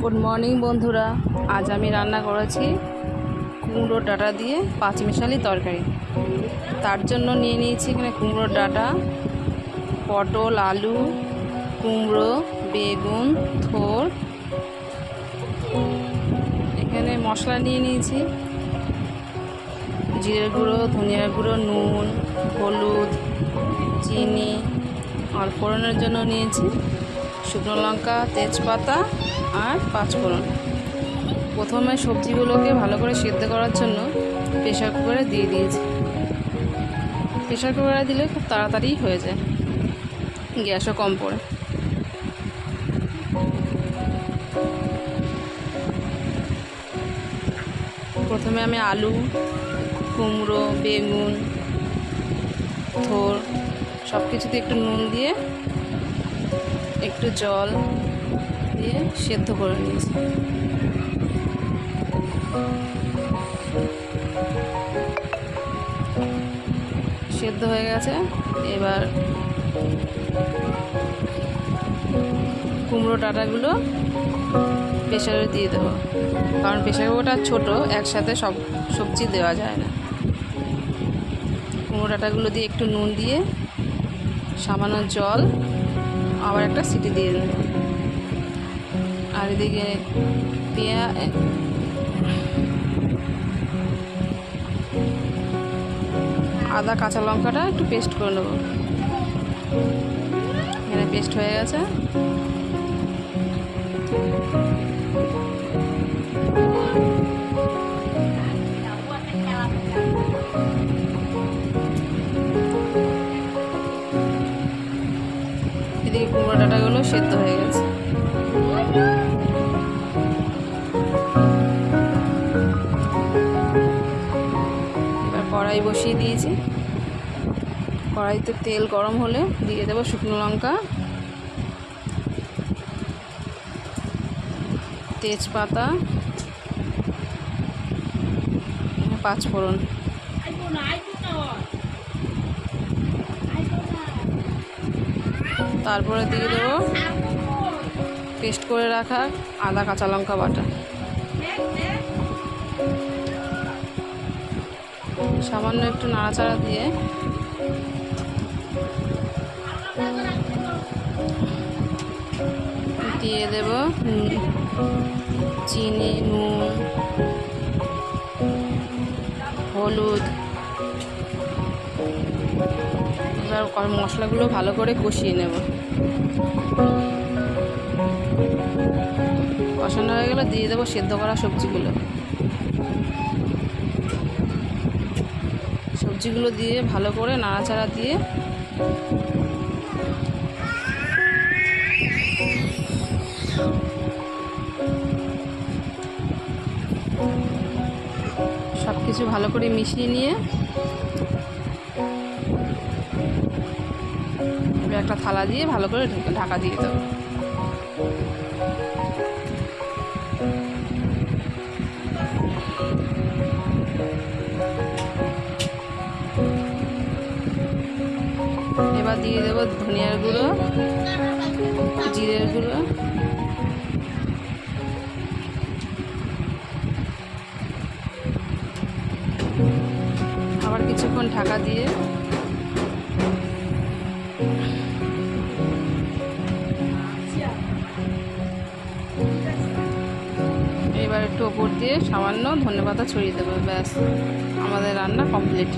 Good morning বন্ধুরা, আজ আমি রান্না করেছি কুমড়োর ডাঁটা দিয়ে পাঁচমিশালি তরকারি। তার জন্য নিয়ে নিয়েছি এখানে কুমড়োর ডাঁটা, পটল, আলু, কুমড়ো, বেগুন, থোর। এখানে মশলা নিয়ে নিয়েছি জিরে গুঁড়ো, ধনিয়া গুঁড়ো, নুন, হলুদ, চিনি। আর ফোড়নের জন্য নিয়েছি শুকনো লঙ্কা, তেজপাতা আর পাঁচফোড়ন। প্রথমে সবজিগুলোকে ভালো করে সিদ্ধ করার জন্য প্রেসার কুকারে দিয়ে দিয়েছি। প্রেসার কুকারে দিলে খুব তাড়াতাড়ি হয়ে যায়, গ্যাসও কম পড়ে। প্রথমে আমি আলু, কুমড়ো, বেগুন, থোর সব কিছুতে একটু নুন দিয়ে একটু জল দিয়ে সেদ্ধ করে নিয়েছি। সেদ্ধ হয়ে গেছে, এবার কুমড়ো ডাঁটাগুলো প্রেসারে দিয়ে দেবো, কারণ প্রেসার কুকারটা ছোটো, একসাথে সব সবজি দেওয়া যায় না। কুমড়ো ডাঁটাগুলো দিয়ে একটু নুন দিয়ে সামান্য জল, আবার একটা সিটি দিয়ে দেবো। আর এদিকে আদা, কাঁচা লঙ্কাটা একটু পেস্ট করে নেবো। এখানে পেস্ট হয়ে গেছে। এদিকে কুমড়ো ডাঁটাগুলো সেদ্ধ হয়ে গেছে। এবার কড়াই বসিয়ে দিয়েছি। কড়াইতে তেল গরম হলে দিয়ে দেবো শুকনো লঙ্কা, তেজপাতা, পাঁচফোড়ন। তারপরে দিয়ে দেবো পেস্ট করে রাখা আদা, কাঁচা লঙ্কা বাটা। সামান্য একটু নাড়াচাড়া দিয়ে দিয়ে দেব চিনি, নুন, হলুদ। এবার মশলাগুলো ভালো করে কষিয়ে নেব। কষানো হয়ে গেলে দিয়ে দেবো সেদ্ধ করা সবজিগুলো। সবজিগুলো দিয়ে ভালো করে নাড়াচাড়া দিয়ে সব কিছু ভালো করে মিশিয়ে নিয়ে এবার একটা থালা দিয়ে ভালো করে ঢাকা দিয়ে দেবো। এবার দিয়ে দেবো ধনিয়ার গুঁড়ো, জিরের গুঁড়ো, আবার কিছুক্ষণ ঢাকা দিয়ে এবার একটু ওপর দিয়ে সামান্য ধনেপাতা ছড়িয়ে দেবো। ব্যাস, আমাদের রান্না কমপ্লিট।